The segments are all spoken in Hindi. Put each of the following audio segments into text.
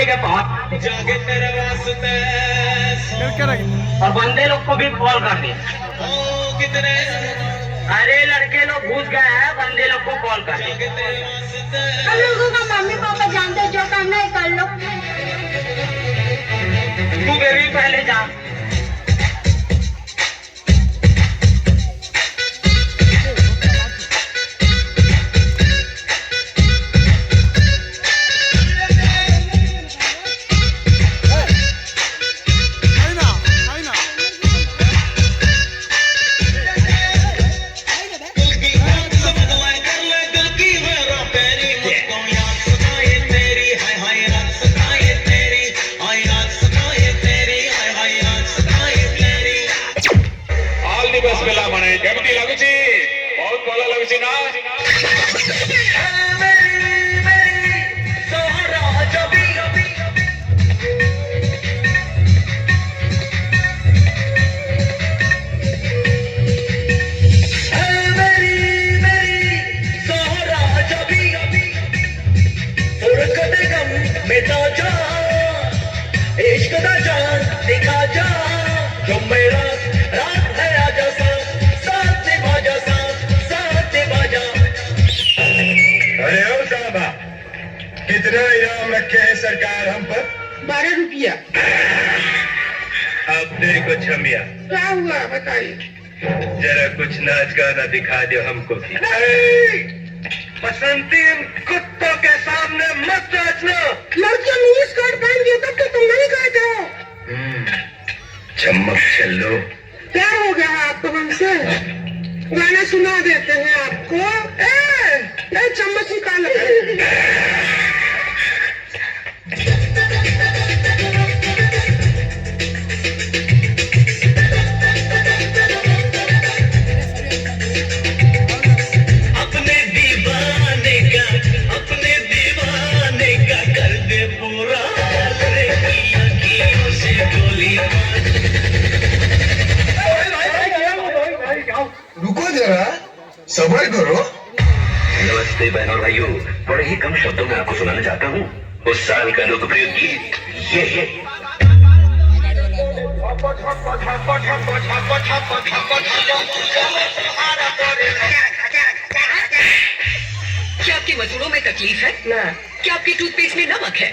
के पहुंच जागे तेरे वास्ते और बंदे लोग को भी कॉल कर दे। कितने अरे लड़के लोग घुस गए हैं, बंदे लोग को कॉल कर दे। जागे तेरे वास्ते हम लोगों का मम्मी पापा जानते हैं, जो करना है कर लो। तू बेबी पहले जा। କେମିତି ଲାଗୁଛି? ବହୁତ ଭଲ ଲାଗୁଛି ନା? इश्क दा जान दिखा जा जो मेरा रात है आजा साथ बाजा साथ बाजा। अरे ओ साहबा, कितना इनाम रखे हैं सरकार हम पर? 12 रुपया। अब देखो छमिया, क्या हुआ बताइए? जरा कुछ नाच गाना दिखा दो हमको भी। बसंती कुत्तों के सामने मत नाचना। लड़कियां मिनी स्कर्ट पहन के तब तो तुम नहीं कहते हो। चम्मक चलो। प्यार हो गया है आपको हमसे? गाना सुना देते हैं आपको। ए चम्मच निकालो। रुको जरा, सब्र करो। नमस्ते बहनों और भाइयों, बड़े ही कम शब्दों में आपको सुनाना चाहता हूँ उस साल का लोकप्रिय गीत ये क्या आपकी मसूड़ों में तकलीफ है? ना क्या आपकी टूथपेस्ट में नमक है?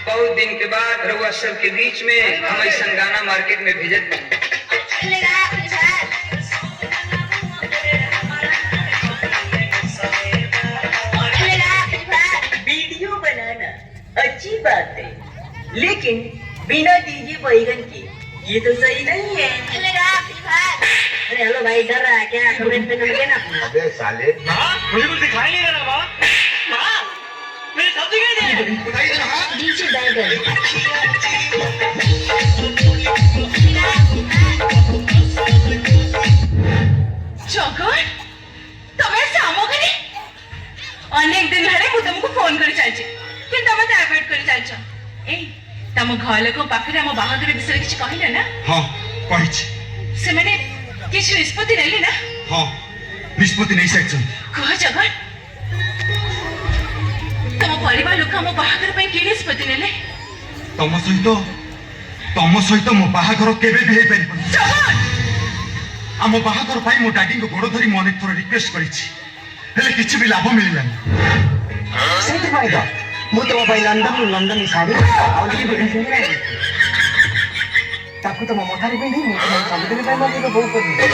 बहुत दिन के बाद रउआ सब के बीच में हम ऐसा गाना मार्केट में भेजत। वीडियो बनाना अच्छी बात है, लेकिन बिना डीजे बैगन के ये तो सही नहीं है। अरे हेलो भाई, डर रहा है क्या? कमेंट पे नंबर देना। अबे साले, मुझे कुछ दिखाई नहीं दे रहा माँ। मेरे सब दिखाई दे रहे हैं। डीजे बैगन। ଜଗନ, ତମେ ସାମ କରି ଅନେକ ଦିନ ହେଲାଣି ମୁଁ ତମକୁ ଫୋନ କରି ଚାଲିଛି, କିନ୍ତୁ ତମେ ଡାଇଭର୍ଟ କରି ଚାଲିଛ। ଏଇ ତମ ଘର ଲୋକ ପାଖରେ ଆମ ବାହାଘର ବିଷୟରେ କିଛି କହିଲ ନା? हाँ କହିଛି। ସେମାନେ କିଛି ନିଷ୍ପତ୍ତି ନେଲେ ନା? हाँ निष्पत्ति नहीं सकते। କୁହ ଜଗନ, ତମ ପରିବାର ଲୋକ ଆମ ବାହାଘର ପାଇଁ କି ନିଷ୍ପତ୍ତି ନେଲେ? ତମ ସହିତ ମୋ ବାହାଘର କେବେ ବି ହେଇପାରିବନି। ଜଗନ, ଆମ ବାହାଘର ପାଇଁ ମୋ ଡାଡିଙ୍କ ଗୋଡ଼ ଧରି ମୁଁ ଅନେକ ଥର ରିକ୍ୱେଷ୍ଟ କରିଛି, ହେଲେ କିଛି ବି ଲାଭ ମିଳିଲାନି। ସେଇଥିପାଇଁ ତ ମୁଁ ତମ ପାଇଁ ଲଣ୍ଡନ ଶାଢ଼ୀ ଆଉ ତାକୁ ତମ ମଥାରେ ପିନ୍ଧି ମୁଁ ତମ ସବୁଦିନ ପାଇଁ ମଧ୍ୟ ବୋଉ କରିବି।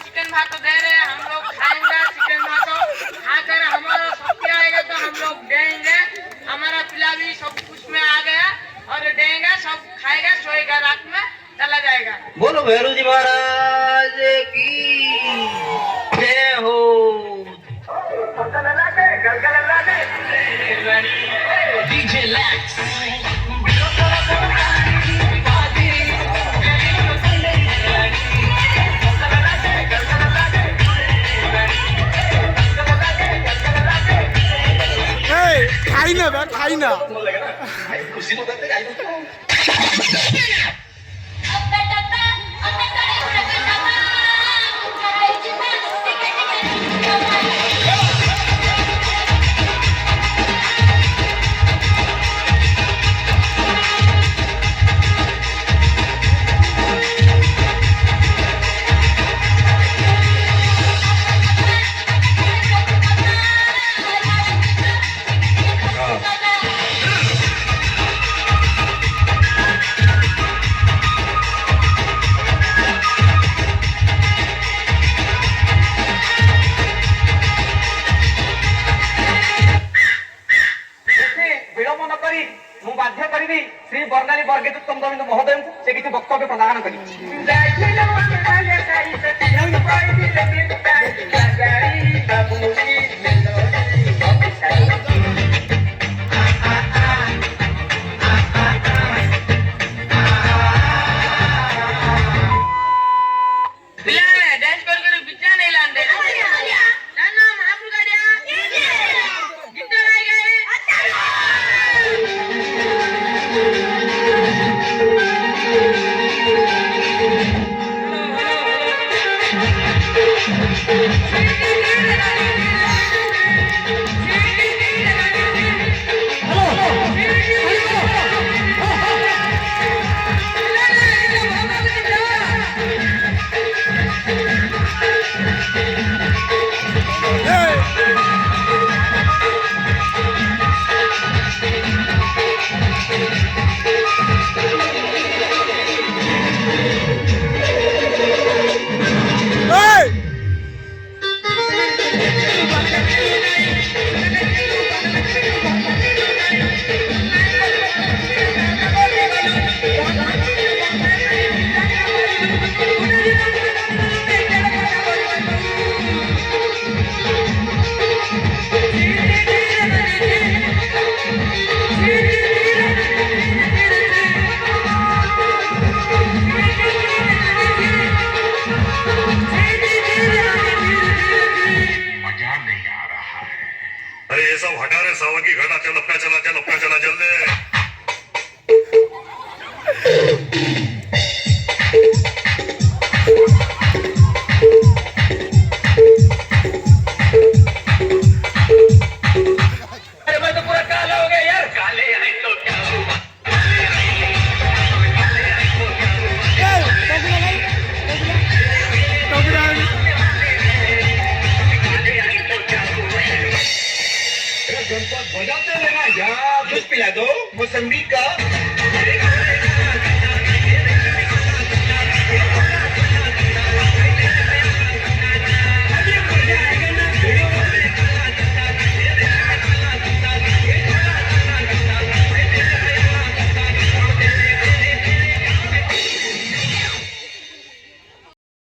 चिकन भात दे रहे हैं, हम लोग खाएंगे चिकन भात, खाकर हमारा शक्ति आएगा तो हम लोग देंगे। हमारा पिला भी सब कुछ में आ गया और देंगे, सब खाएगा, सोएगा, रात में चला जाएगा। बोलो भैरू जी महाराज की जय हो। खाई ना बे खाई ना खुशी होता है आई विलंब न करी ମୁଁ ବାଧ୍ୟ କରିବି ଶ୍ରୀ ବର୍ଣ୍ଣାলী ବର୍ଗେତୁତ୍ତମ ଗୋବିନ୍ଦ ମହୋଦୟଙ୍କୁ ସେ କିଛି ବକ୍ତବ୍ୟ ପ୍ରଦାନ पिलाने डांस कर बिचा नहीं लांदे नाना महाप्रभु गाड़िया गिटार आ गए अरे ये सब हटा रे सावन की घटा चल अपना चला जल्दी अरे मैं तो पूरा काला हो गया यार काले हैं तो क्या हुआ गणपत बजाते रहना यार कुछ पिला दो मौसम्बी का